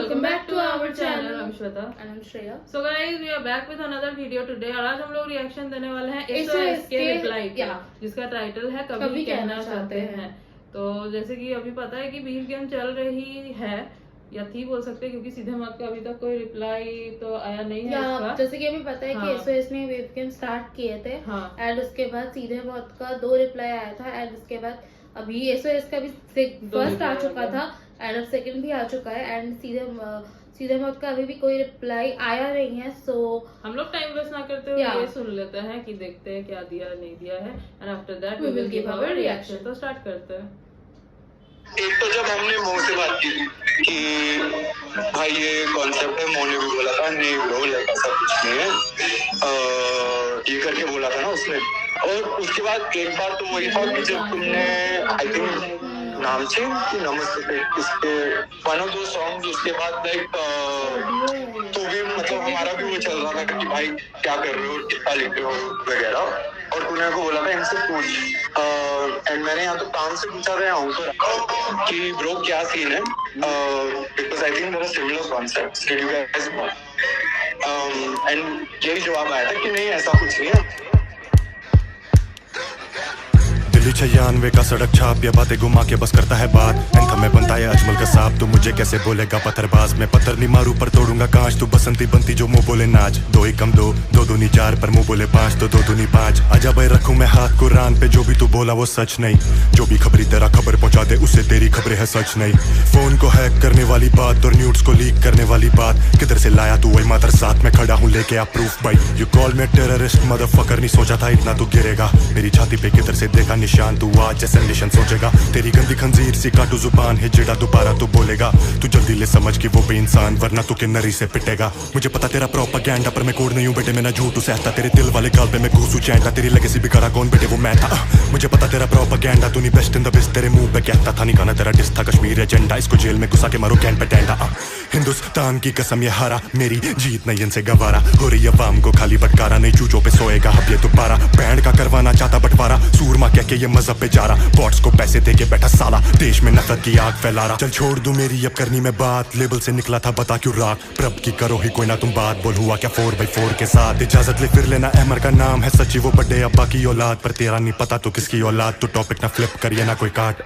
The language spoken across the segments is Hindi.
welcome back to our channel. I'm Shweta And I'm Shreya. So guys, we are back with another video today. और आज हम लोग रिएक्शन देने वाले हैं SOS के रिप्लाई का, yeah. जिसका टाइटल है कभी कहना चाहते हैं। तो जैसे कि अभी पता है कि बीफ गेम चल रही है या थी बोल सकते हैं, क्योंकि सीधे मत का अभी तक कोई रिप्लाई तो आया नहीं है इसका। जैसे कि हमें पता है कि SOS ने वेब गेम स्टार्ट किए थे एंड उसके बाद सीधे मत का 2 रिप्लाई आया था एंड उसके बाद अभी SOS का भी फर्स्ट आ चुका था एंड अब सेकंड भी आ चुका है एंड सीधे मत का अभी भी कोई रिप्लाई आया नहीं है। सो हम लोग टाइम वेस्ट ना करते हुए ये सुन लेते हैं कि देखते हैं क्या दिया नहीं दिया है and after that we will give our reaction. तो स्टार्ट करते हैं। एक तो जब हमने मोह से बात की कि भाई ये कॉन्सेप्ट है, मोह ने भी बोला था नहीं ब्रो लाइक ऐसा कुछ नहीं है, ये करके बोला था ना उसने। और उसके बाद एक बार तो वही था कि जब तुमने आई थिंक नाम से कि नमस्ते इसके वन ऑफ दो सॉन्ग, उसके बाद लाइक तो भी मतलब हमारा भी वो चल रहा था कि भाई क्या कर रहे हो, कितना लिखते हो वगैरह, और तूने को बोला था इनसे पूछ एंड मैंने यहाँ तो काम से पूछा था यहाँ ऊपर कि ब्रो क्या सीन है, because I think there are similar concepts did you guys and यही जवाब आया था कि नहीं ऐसा कुछ नहीं है। दिल्ली 96 का सड़क छाप या बातें घुमा के बस करता है बात। एंथम में बनता है अजमल का सांप, तू मुझे कैसे बोलेगा पत्थरबाज। मैं पत्थर नहीं मारू पर तोड़ूंगा कांच, तू बसंती बनती जो मुंह बोले नाच। 2 एकम 2 2 दूनी 4 पर मुंह बोले 5 तो 2 दूनी 5। आजा भाई रखूं मैं हाथ कुरान पे, जो भी तू बोला वो सच नहीं। जो भी खबरी तेरा खबर पहुंचा दे उससे तेरी खबरें है सच नहीं। फोन को हैक करने वाली बात और न्यूड्स को लीक करने वाली बात, किधर से लाया तू वही मादर साथ में खड़ा हूँ लेके आ प्रूफ भाई। You call me terrorist motherfucker, नहीं सोचा था इतना तू गिरेगा। मेरी छाती पे किधर से देखा निशान, तू आज जैसे निशान सोचेगा। तेरी गंदी खंजीर सी काटू जुबान है, जेड़ा दोबारा तू बोलेगा। तू जल्दी ले समझ कि वो बेइंसान, वरना तू किन्नरी से पिटेगा। मुझे पता तेरा प्रोपेगेंडा पर मैं कोड नहीं हूँ बेटे, मैं ना झूठ सहता। तेरे दिल वाले गाल पे मैं घूसू चैंटा, तेरी लेगेसी बिगाड़ा कौन बेटे वो मैं था। मुझे पता तेरा प्रोपेगेंडा, तू नहीं बेस्ट इन द बेस्ट, तेरे मुंह पे कहता था नहीं गाना तेरा डिस था कश्मीर एजेंडा। इसको जेल में घुसा के मारो कैन पे टेंडा। हिंदुस्तान की कसम ये हारा, मेरी जीत नहीं इनसे गवारा। हो रही अवाम को खाली बटकारा, नहीं चूचों पे सोएगा अब ये दोबारा। बैंड का करवाना चाहता बंटवारा, सूरमा कह के ये मजहब पे जा रहा। बॉट्स को पैसे दे के बैठा साला, देश में नफरत की आग फैला रहा। चल छोड़ दूं मेरी अब करनी में बात, लेबल से निकला था बता क्यों राग। प्रभ की करो ही कोई ना तुम बात, बोल हुआ क्या 4x4 के साथ। इजाजत ले फिर लेना अहमर का नाम है सच्ची, वो बड़े अब्बा की औलाद। पर तेरा नहीं पता तो किसकी औलाद, तो टॉपिक ना फ्लिप करिए ना कोई काट।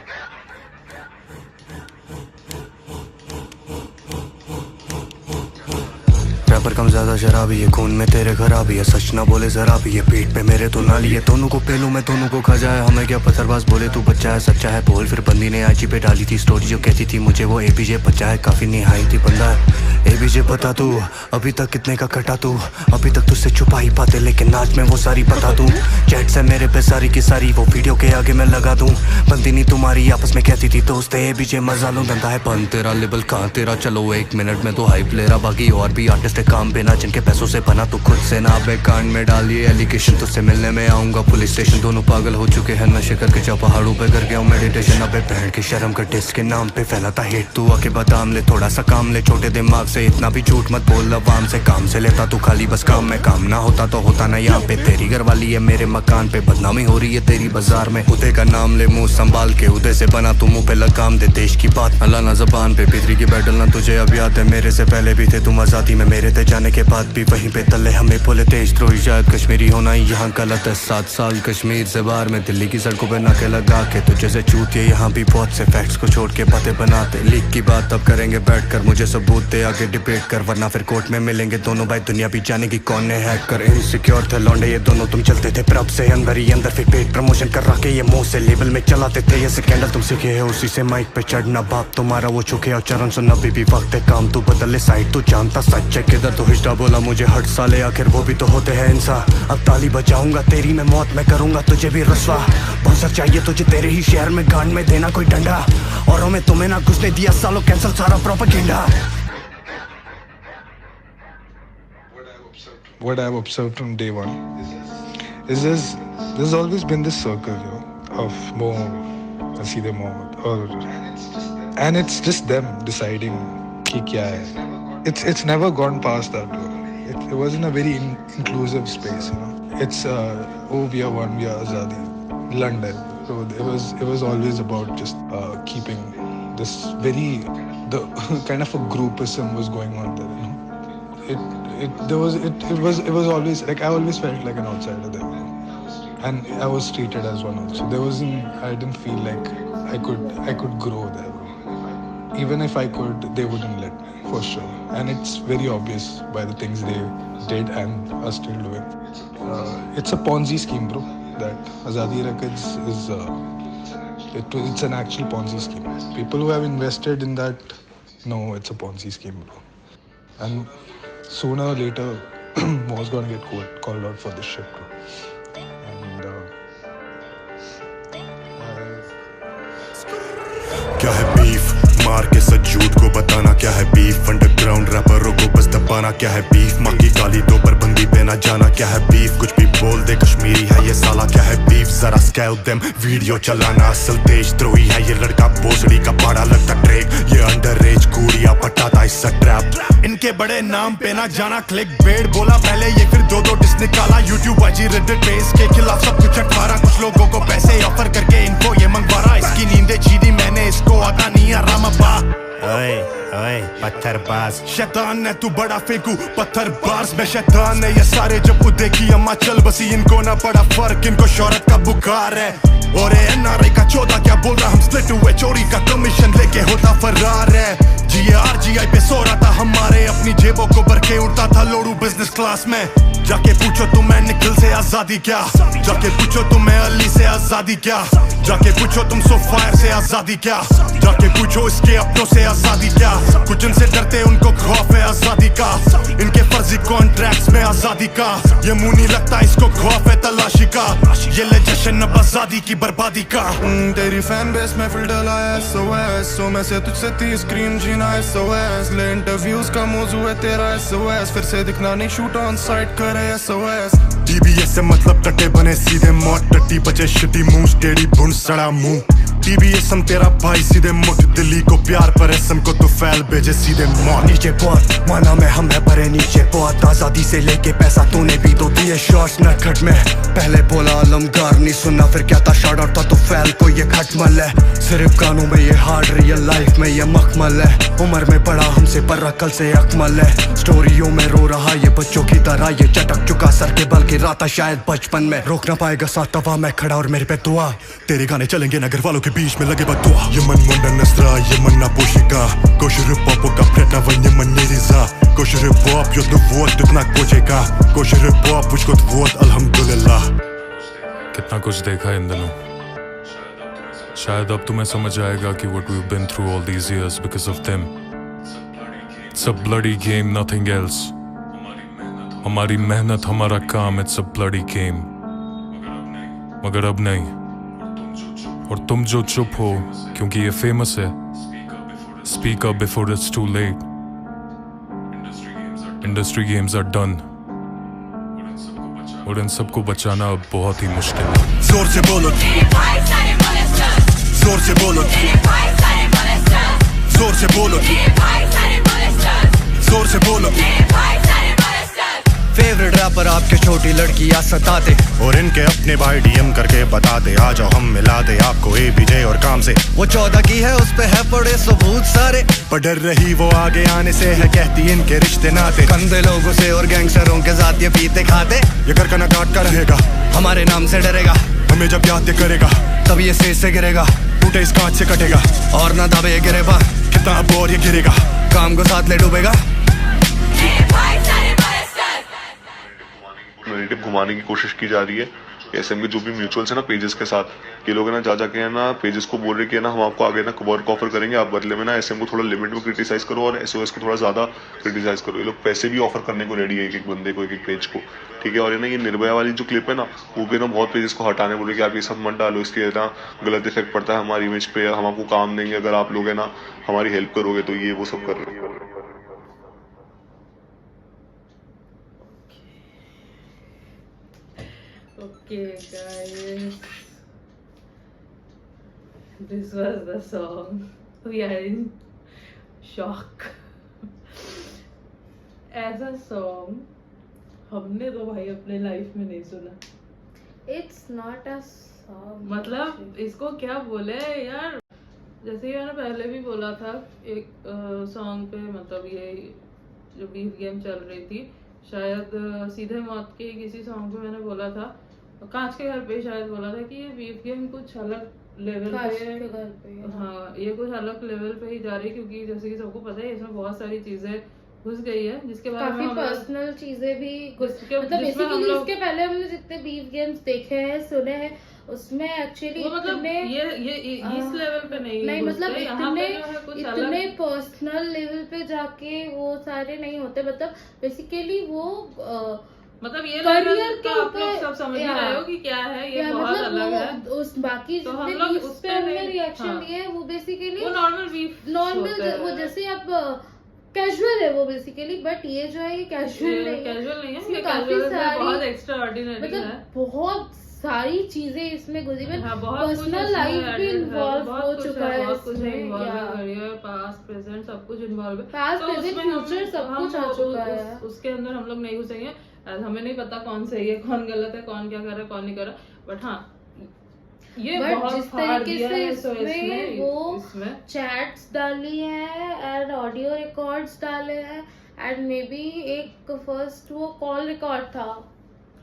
रैपर कम ज्यादा शराबी है, खून में तेरे खराबी है। सच ना बोले जरा भी, ये पीठ पे मेरे तो ना लिए। दोनों को पेलू मैं दोनों को खा जाए, हमें क्या पत्थरबाज बोले तू बच्चा है सच्चा है बोल। फिर बंदी ने आईजी पे डाली थी स्टोरी जो कहती थी मुझे वो एपीजे बच्चा है, काफी निहाई थी बंदा है एपीजे। पता तू अभी तक कितने का कटा तू, अभी तक तुझसे छुपा ही पाते लेकिन नाच में वो सारी बता दूं। चैट से मेरे पे सारी की सारी वो वीडियो के आगे मैं लगा दूं। बंदी नहीं तुम्हारी आपस में कहती थी दोस्त एपीजे मजा लो, धंधा है बंद तेरा लेबल कहाँ तेरा। चलो 1 मिनट में तो हाइप ले रहा, बाकी और भी आर्टिस्ट काम पे ना जिनके पैसों से बना तू खुद से ना। बे कांड में डालिए एलिगेशन, तुझसे मिलने में आऊंगा पुलिस स्टेशन। दोनों पागल हो चुके हैं नशे करके, जा पहाड़ों पे कर गया हूँ मेडिटेशन। अबे बहन की शर्म कर डिस्क के नाम पे फैलाता हेट, तू आके बादाम ले थोड़ा सा काम ले। छोटे दिमाग से इतना भी झूठ मत बोल, अवाम से काम से लेता तू खाली बस काम में। काम ना होता तो होता ना यहाँ पे। तेरी घर वाली है मेरे मकान पे, बदनामी हो रही है तेरी बाजार में। उदय का नाम ले मुंह संभाल के, उदय से बना तू मुंह पे लगाम दे। देश की बात अल्लाह जबान पे, पितरी की बैटल ना तुझे अब याद है। मेरे से पहले भी थे तुम आजादी में, मेरे थे जाने के बाद भी वहीं पे तले हमें बोले तेज द्रोही। शायद कश्मीरी होना यहाँ गलत है, 7 साल कश्मीर से बाहर में दिल्ली की सड़कों पे नाके लगा के। तुझे से चूतिए यहाँ भी बहुत से फैक्ट्स को छोड़ के बातें बनाते। लीक की बात अब करेंगे बैठ कर, मुझे सबूत दे आगे डिबेट कर, वरना फिर कोर्ट में मिलेंगे दोनों भाई। दुनिया भी जानेगी कौन है हैकर। इनसिक्योर थे लौंडे ये दोनों, तुम चलते थे प्रभ से अंदर ही अंदर, फिर पेट प्रमोशन कर रखे ये मुंह से लेबल में चलाते थे ये स्कैंडल। तुम सीखे हो उसी से माइक पे चढ़ना, बाप तुम्हारा वो चुके और चरण सुनना। भी वक्त है काम तू बदले साइड, तू जानता सच है किधर। तो हिस्टा बोला मुझे हट साले, आखिर वो भी तो होते हैं इंसान। अब ताली बजाऊंगा तेरी मैं मौत में करूंगा तुझे भी रस्वा। बहुत चाहिए तुझे तेरे ही शहर में गांड में देना कोई डंडा, औरों में तुम्हें ना घुसने दिया सालों कैंसल सारा propaganda. What I've observed from day one is there's always been this circle, you know, of more Naseed Mohammed, and it's just them deciding ki kya hai. It's never gone past that door. It wasn't a very inclusive space, you know. It's oh we are one, we are Azadi, London. So it was always about just keeping this very the kind of a groupism was going on there. You know, it was always like I always felt like an outsider there, you know? And I was treated as one also. I didn't feel like I could grow there. Even if I could, they wouldn't let me, for sure. And it's very obvious by the things they did and are still doing. It's a Ponzi scheme, bro. That Azadi Records is it's an actual Ponzi scheme. People who have invested in that know it's a Ponzi scheme, bro. And sooner or later, Mo's gonna get called out for this shit, bro. And क्या है बीफ, मार के सच झूठ को बताना क्या है बीफ, अंडरग्राउंड रैपरों को बस दबाना क्या है बीफ, माँ की गाली दो पर बंदी पे ना जाना क्या है बीफ, कुछ भी बोल दे कश्मीरी है ये साला क्या है बीफ, जरा स्कैल देम वीडियो चलाना असल देशद्रोही है ये लड़का, भोसड़ी का पाड़ा लगता ट्रेक, ये अंडरएज कूड़िया पटाता इससे ट्रैप, इनके बड़े नाम पे ना जाना, क्लिक बेट बोला पहले ये फिर दो डिस निकाला, यूट्यूब आईजी रेडिट पे इसके खिलाफ सब कुछ अखबारा, कुछ लोगों को पैसे ऑफर करके इनको ये मंगवा रहा, इसकी नींदें छीनी मैंने इसको आता नहीं आराम अब्बा, ओए ओए पत्थरबाज, शैतान है तू बड़ा फेंकू पत्थरबाज, मैं शैतान है ये सारे जब देखी अम्मा चल बसी, इनको ना पड़ा फर्क, इनको शोहरत का बुखार है, और एनआरआई का 14 क्या बोल रहा, हम स्प्लिट हुए चोरी का कमीशन लेके होता फरार है, GRGI पे सो रहा था हमारे, अपनी जेबों को भर के उड़ता था लोडू बिजनेस क्लास में, जाके पूछो तुम मैं निखिल से आजादी क्या, जाके पूछो तुम मैं अली से आजादी क्या, जाके पूछो तुम सोफायर से आजादी क्या, जाके पूछो इसके अपनों से आजादी क्या, कुछ इनसे डरते उनको खौफ है आजादी का, इनके फर्जी कॉन्ट्रैक्ट्स में आजादी का, ये मुंह नहीं लगता इसको खौफ है तलाशी का, ये ले जश्न अब आजादी की बर्बादी का, तेरी फैन बेस में फिल्टर लाया SOS, सो मैं से तुझसे 30 स्क्रीन जीना SOS, ले इंटरव्यूज का मौजू है तेरा SOS, फिर से दिखना नहीं शूट ऑन साइट करे SOS, TBS से मतलब टट्टे बने सीधे मौत, टट्टी बचे शिटी मुंह टेढ़ी बुन सड़ा मुंह, TBS हम तेरा भाई सीधे मुठ, दिल्ली को प्यार पर SM को तो फैल भेजे सीधे मौत, नीचे बहुत माना में हम है परे नीचे बहुत, आजादी से लेके पैसा तूने भी तो दिए शॉर्ट्स नटखट में, पहले बोला अलमगार नहीं सुना फिर क्या था शार्ट आउट था तो फैल को ये खटमल है, सिर्फ गानों में ये हार्ड रियल लाइफ में ये मखमल है, उम्र में बड़ा हमसे पर अकल से अकमल है, स्टोरियों में रो रहा ये बच्चों की तरह, ये चटक चुका सर के बल गिरा था शायद बचपन में, रोक ना पाएगा साथ तवा मैं खड़ा और मेरे पे दुआ, तेरे गाने चलेंगे नगर वालों के बीच में लगे बदुआ, Yemen Nasra, Yemen Naposhika, Kosher Hip-Hop ka предава Yemen Riza, Kosher Hip-Hop йод вот тут на कोचेका, Kosher Hip-Hop मुझको вот अल्हम्दुलिल्लाह, कितना कुछ देखा इन दिनों, शायद अब तुम्हें समझ आएगा कि what we've been through all these years because of them. It's a bloody game, nothing else. हमारी मेहनत हमारा काम, it's a bloody game. मगर अब नहीं, और तुम जो चुप हो क्योंकि ये फेमस है, Speak up before it's too late. Industry games are done. और इन सबको बचाना अब बहुत ही मुश्किल है. जोर से बोलो, जोर से बोलो, जोर से बोलो, जोर से बोलो, फेवरेट रैपर आपके छोटी लड़कियां सताते, और इनके अपने भाई DM करके बताते, आ जाओ हम मिला दे आपको ABJ और काम से, वो 14 की है उस पे है पड़े सबूत सारे, पर डर रही वो आगे आने से है, कहती इनके रिश्ते नाते, गंदे लोगों से और गैंगस्टरों के साथ ये पीते खाते, ये घर का ना काट का रहेगा, हमारे नाम से डरेगा, हमें जब याद ये करेगा, तब ये स्टेज से गिरेगा, टूटे इस कांच से कटेगा, और ना दबे गिरेगा, कितना अब और ये गिरेगा, काम को साथ ले डूबेगा, नैरेटिव घुमाने की कोशिश की जा रही है SM के जो भी म्यूचुअल्स है ना पेजेस के साथ, ये लोग है ना जा के है ना पेजेस को बोल रहे कि है ना हम आपको आगे ना वर्क ऑफर करेंगे, आप बदले में ना SM को थोड़ा लिमिट में क्रिटिसाइज करो और SOS को थोड़ा ज्यादा क्रिटिसाइज करो, ये लोग पैसे भी ऑफर करने को रेडी है एक एक बंदे को, एक एक पेज को, ठीक है, और है ना ये निर्भया वाली जो क्लिप है ना वो भी ना बहुत पेजेस को हटाने बोले कि आप ये सब मत डालो, इसके ना गलत इफेक्ट पड़ता है हमारी इमेज पे, हम आपको काम देंगे अगर आप लोग है ना हमारी हेल्प करोगे, तो ये वो सब कर रहे हैं. Okay guys, this was the song. We are in shock. ऐसा song हमने तो भाई अपने लाइफ में नहीं सुना. It's not a song. मतलब इसको क्या बोले यार, जैसे ही मैंने पहले भी बोला था एक सॉन्ग पे, मतलब ये जो बीफ गेम चल रही थी, शायद सीधे मौत के किसी सॉन्ग पे मैंने बोला था, कांच के घर पे शायद बोला था कि ये बीफ गेम कुछ अलग लेवल पे, हाँ ये कुछ अलग लेवल पे ही जा रही है, क्योंकि जैसे कि सबको पता है इसमें बहुत सारी चीजें घुस गई है, जिसके बारे में काफी पर्सनल चीजें भी मतलब जिसमें हम बेसिकली लोग इसके पहले हमने जितने बीफ गेम्स देखे हैं सुने हैं उसमें एक्चुअली मतलब ये इस लेवल पे नहीं मतलब यहाँ पे जो है कुछ अलग, इतने पर्सनल लेवल पे जाके वो सारे नहीं होते, मतलब बेसिकली वो मतलब ये करियर तो आप लोग सब समझ ही रहे हो कि क्या है, ये बहुत मतलब अलग है। उस बाकी तो हम जितने लोग बीफ्स उस पे पे हमने नहीं- रिएक्शन हाँ। दिए वो बेसिकली वो नॉर्मल बीफ नॉर्मल वो जैसे आप कैजुअल है वो बेसिकली, बट ये जो है ये कैजुअल नहीं है, कैजुअल नहीं है, इसमें ये काफी कैजुअल सारी बहुत एक्स्ट्रा ऑर्डिनरी है, मतलब बहुत सारी चीजें इसमें घुसी हुई, हाँ, बहुत कुछ पर्सनल इसमें लाइफ भी added है, इन्वॉल्व बहुत हो कुछ चुका है बहुत कुछ इसमें, इन्वॉल्व है, या करियर पास्ट प्रेजेंट सब कुछ इन्वॉल्व है, Past, तो present, उसमें हम- future सब हम कुछ आ चुका है। उसके अंदर हम लोग नहीं घुसेंगे, हमें नहीं पता कौन सही है कौन गलत है, कौन क्या कर रहा है कौन नहीं कर रहा, बट हाँ ये बट बहुत जिस फाड़ तरीके दिया से है, तो इसमें वो इसमें चैट्स डाली है एंड ऑडियो रिकॉर्ड्स डाले हैं एंड मे बी एक फर्स्ट वो कॉल रिकॉर्ड था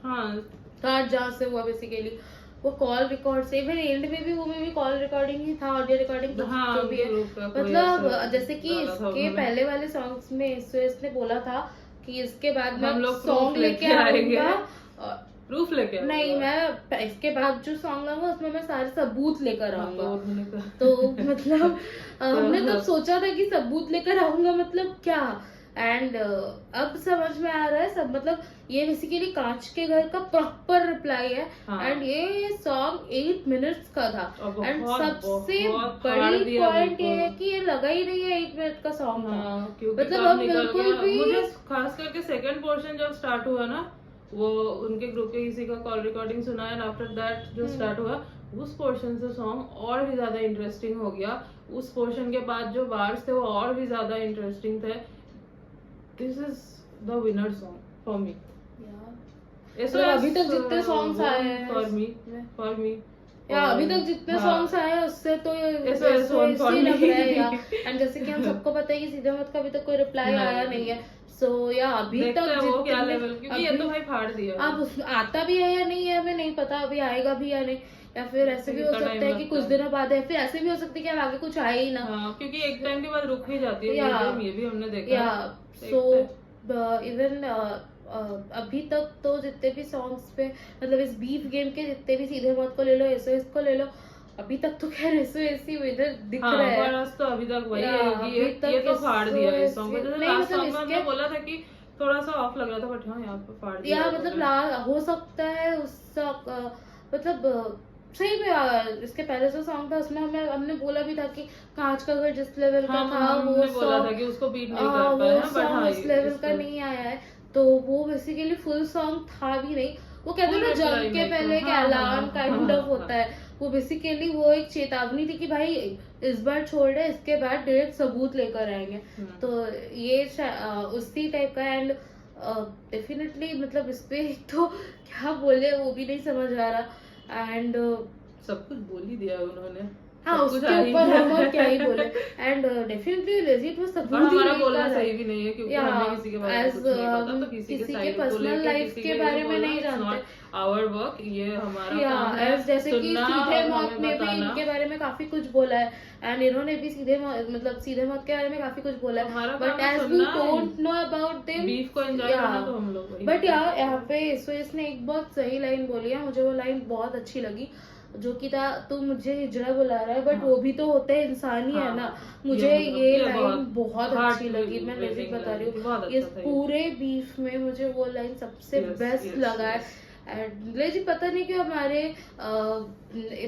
हाँ जहाँ से हुआ बेसिकली वो कॉल रिकॉर्ड से, इवन एंड में भी वो में भी कॉल रिकॉर्डिंग ही था, ऑडियो रिकॉर्डिंग हाँ, जो भी है, group का कोई मतलब ऐसा जैसे कि डाला था इसके उन्होंने। पहले वाले सॉन्ग्स में इसने बोला था कि इसके बाद हम मैं लोग सॉन्ग proof लेके लेके आएंगे। आऊंगा, प्रूफ लेके नहीं आऊंगा। मैं इसके बाद जो सॉन्ग आऊंगा उसमें मैं सारे सबूत लेकर हाँ, आऊंगा, तो उन्होंने कहा- तो मतलब हमने तब सोचा था कि सबूत लेकर आऊंगा मतलब क्या, एंड अब समझ में आ रहा है सब, मतलब ये बेसिकली कांच के घर का प्रॉपर रिप्लाई है हाँ। एंड ये सॉन्ग 8 मिनट्स का था और एंड बहुत- सबसे बहुत फाड़ बड़ी दिया पॉइंट ये बिल्कुल। है कि ये लगा ही नहीं है 8 मिनट का सॉन्ग था, हाँ, क्योंकि मतलब कब अब निकल बिल्कुल गया। भी मुझे खास करके सेकंड पोर्शन जब स्टार्ट हुआ ना, वो उनके ग्रुप के किसी का कॉल रिकॉर्डिंग सुना एंड आफ्टर दैट जो स्टार्ट हुआ उस पोर्शन से सॉन्ग और भी ज्यादा इंटरेस्टिंग हो गया, उस पोर्शन के बाद जो बार्स थे वो और भी ज्यादा इंटरेस्टिंग थे, this is the winner song for me. मतलब अभी तक जितने songs आए हैं फॉर मी या अभी तक जितने हाँ। सॉन्ग्स आए हैं उससे तो SOS one for ही लग me। रहा है या एंड जैसे कि हम सबको पता है कि सीधे मत का अभी तक कोई रिप्लाई नहीं। आया नहीं है, सो या अभी देखते तक हैं वो क्या जितने- लेवल, क्योंकि ये तो भाई फाड़ दिया है। अब उसमें आता भी है या नहीं है हमें नहीं पता, अभी आएगा भी या नहीं, या फिर ऐसे भी हो कितना सकता time है कि लगता कुछ है। दिनों बाद है, फिर ऐसे भी हो सकता है कि अब आगे कुछ आए ही ना, हाँ, क्योंकि एक टाइम के बाद रुक भी जाती है या- ये भी हमने देखा या है। सो इवन अभी तक तो जितने भी सॉन्ग्स पे मतलब इस बीफ गेम के जितने भी सीधे मौत को ले लो एसओएस को ले लो, अभी तक तो खैर एसओएस ही इधर दिख हाँ, रहा है, फर्स्ट तो अभी तक वही या, है कि अभी ये तक तो फाड़ दिया है इस SOS सॉन्ग को, जैसे नहीं, लास्ट मतलब सॉन्ग में हमने इसके- बोला था कि थोड़ा सा ऑफ लग रहा था, बट हाँ यहाँ पे फाड़ दिया या है मतलब उन्होंने। हो सकता है मतलब सही में इसके पहले जो सॉन्ग था उसमें हमने बोला भी था कि कांच का घर जिस लेवल का हाँ, था वो हमने बोला था song- कि उसको बीट नहीं हाँ, कर वो पाए हैं, बट song हाँ उस लेवल का इसको- नहीं आया है, तो वो बेसिकली फुल सॉन्ग था भी नहीं, वो कहते हैं ना Full जंग reply के में पहले एक हाँ, ऐलान हाँ, काइंड हाँ, ऑफ होता है, वो बेसिकली वो एक चेतावनी थी कि भाई इस बार छोड़ दे, इसके बाद डायरेक्ट सबूत लेकर आएंगे, तो ये उसी टाइप का एंड डेफिनेटली मतलब इस पे तो क्या बोले वो भी नहीं समझ आ रहा एंड सब कुछ बोल ही दिया है उन्होंने। हाँ सब कुछ उसके आ ही ऊपर गया हम और है। क्या ही बोले एंड डेफिनेटली लेजिट वो सबूत और ही हमारा नहीं बोलना कर रहा सही है। भी नहीं है, क्योंकि या, हमें किसी के बारे में as, कुछ नहीं पता, तो किसी के side को personal लेके life किसी के बारे में नहीं जानते। आवर वर्क, ये हमारा या काम है, as जैसे कि सुनना सीधे और मौत हमें में भी बताना। इनके बारे में काफी कुछ बोला है एंड इन्होंने भी सीधे मौत के बारे में काफी कुछ बोला है, हमारा बट काम है एज वी सुनना, don't know about them beef को एंजॉय या, करना तो हम लोग वही बट करते हैं। यहाँ पे इसने एक बहुत सही लाइन बोली है, मुझे वो लाइन बहुत अच्छी लगी, जो कि था तू मुझे हिजड़ा बुला रहा है बट हाँ। वो भी तो होते हैं इंसान ही है हाँ, ना, हाँ, मुझे ये लाइन बहुत heart अच्छी लगी, मैं breaking लेजिट बता रही line, बहुत हूँ, अच्छा इस था ये। पूरे बीफ में मुझे वो लाइन सबसे Yes, बेस्ट yes, लगा है yes. एंड लेजिट पता नहीं क्यों हमारे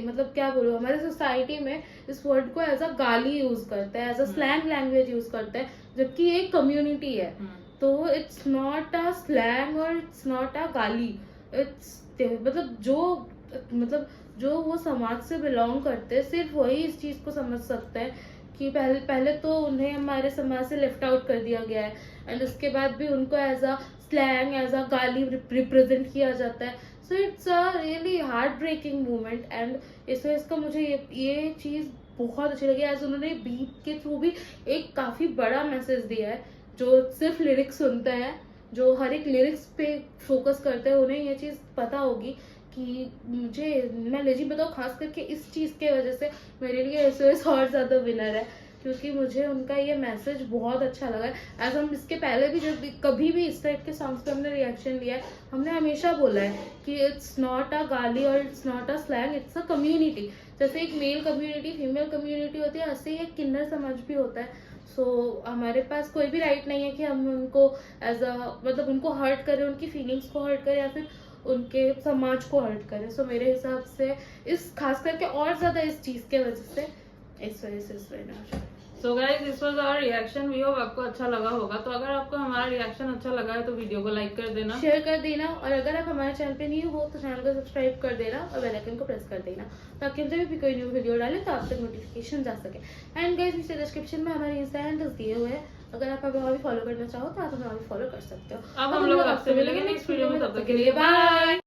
मतलब क्या बोलूं, हमारे सोसाइटी में इस वर्ड को एज अ गाली यूज करते हैं, as a slang language use करते हैं, जबकि ये एक कम्युनिटी है, तो इट्स नॉट अ स्लैंग और इट्स नॉट अ गाली, इट्स मतलब जो वो समाज से बिलोंग करते हैं सिर्फ वही इस चीज को समझ सकते हैं कि पहले तो उन्हें हमारे समाज से लेफ्ट आउट कर दिया गया है एंड उसके बाद भी उनको as a slang as a गाली रिप्रेजेंट किया जाता है, so it's a really heart breaking moment and इसका मुझे ये चीज बहुत अच्छी लगी। एज उन्होंने बीट के थ्रू भी एक काफी बड़ा मैसेज दिया है। जो सिर्फ लिरिक्स सुनते हैं, जो हर एक लिरिक्स पे फोकस करते हैं, उन्हें ये चीज़ पता होगी कि मैं लेजिम बताऊँ, खास करके इस चीज़ के वजह से मेरे लिए SOS और ज़्यादा विनर है, क्योंकि मुझे उनका ये मैसेज बहुत अच्छा लगा है। एज हम इसके पहले भी जब कभी भी इस टाइप के सॉन्ग्स पे हमने रिएक्शन दिया है, हमने हमेशा बोला है कि इट्स नॉट अ गाली और it's not a slang, it's a community. जैसे एक मेल कम्युनिटी, फीमेल कम्युनिटी होती है, ऐसे ही एक किन्नर समाज भी होता है। सो हमारे पास कोई भी राइट नहीं है कि हम उनको एज अ मतलब उनको हर्ट करें, उनकी फीलिंग्स को हर्ट करें या फिर उनके समाज को हर्ट करें। सो मेरे हिसाब से इस खास करके और ज़्यादा इस चीज़ के वजह से SOS is winner. So guys, this was our reaction. We hope आपको अच्छा लगा होगा। तो अगर आपको हमारा रिएक्शन अच्छा लगा है तो वीडियो को लाइक कर देना, शेयर कर देना, और अगर आप हमारे चैनल पे न्यू हो तो चैनल को सब्सक्राइब कर देना और बेल आइकन को प्रेस कर देना, ताकि हम जब भी कोई न्यू वीडियो डालें तो आप तक नोटिफिकेशन जा सके। एंड गाइस, नीचे डिस्क्रिप्शन में हमारे इंस्टा हैंडल्स दिए हुए हैं, अगर आप हमें और भी फॉलो करना चाहो तो आप हमें और भी फॉलो कर सकते हो। अब हम लोग आपसे मिलेंगे नेक्स्ट वीडियो में, तब तक के लिए बाय।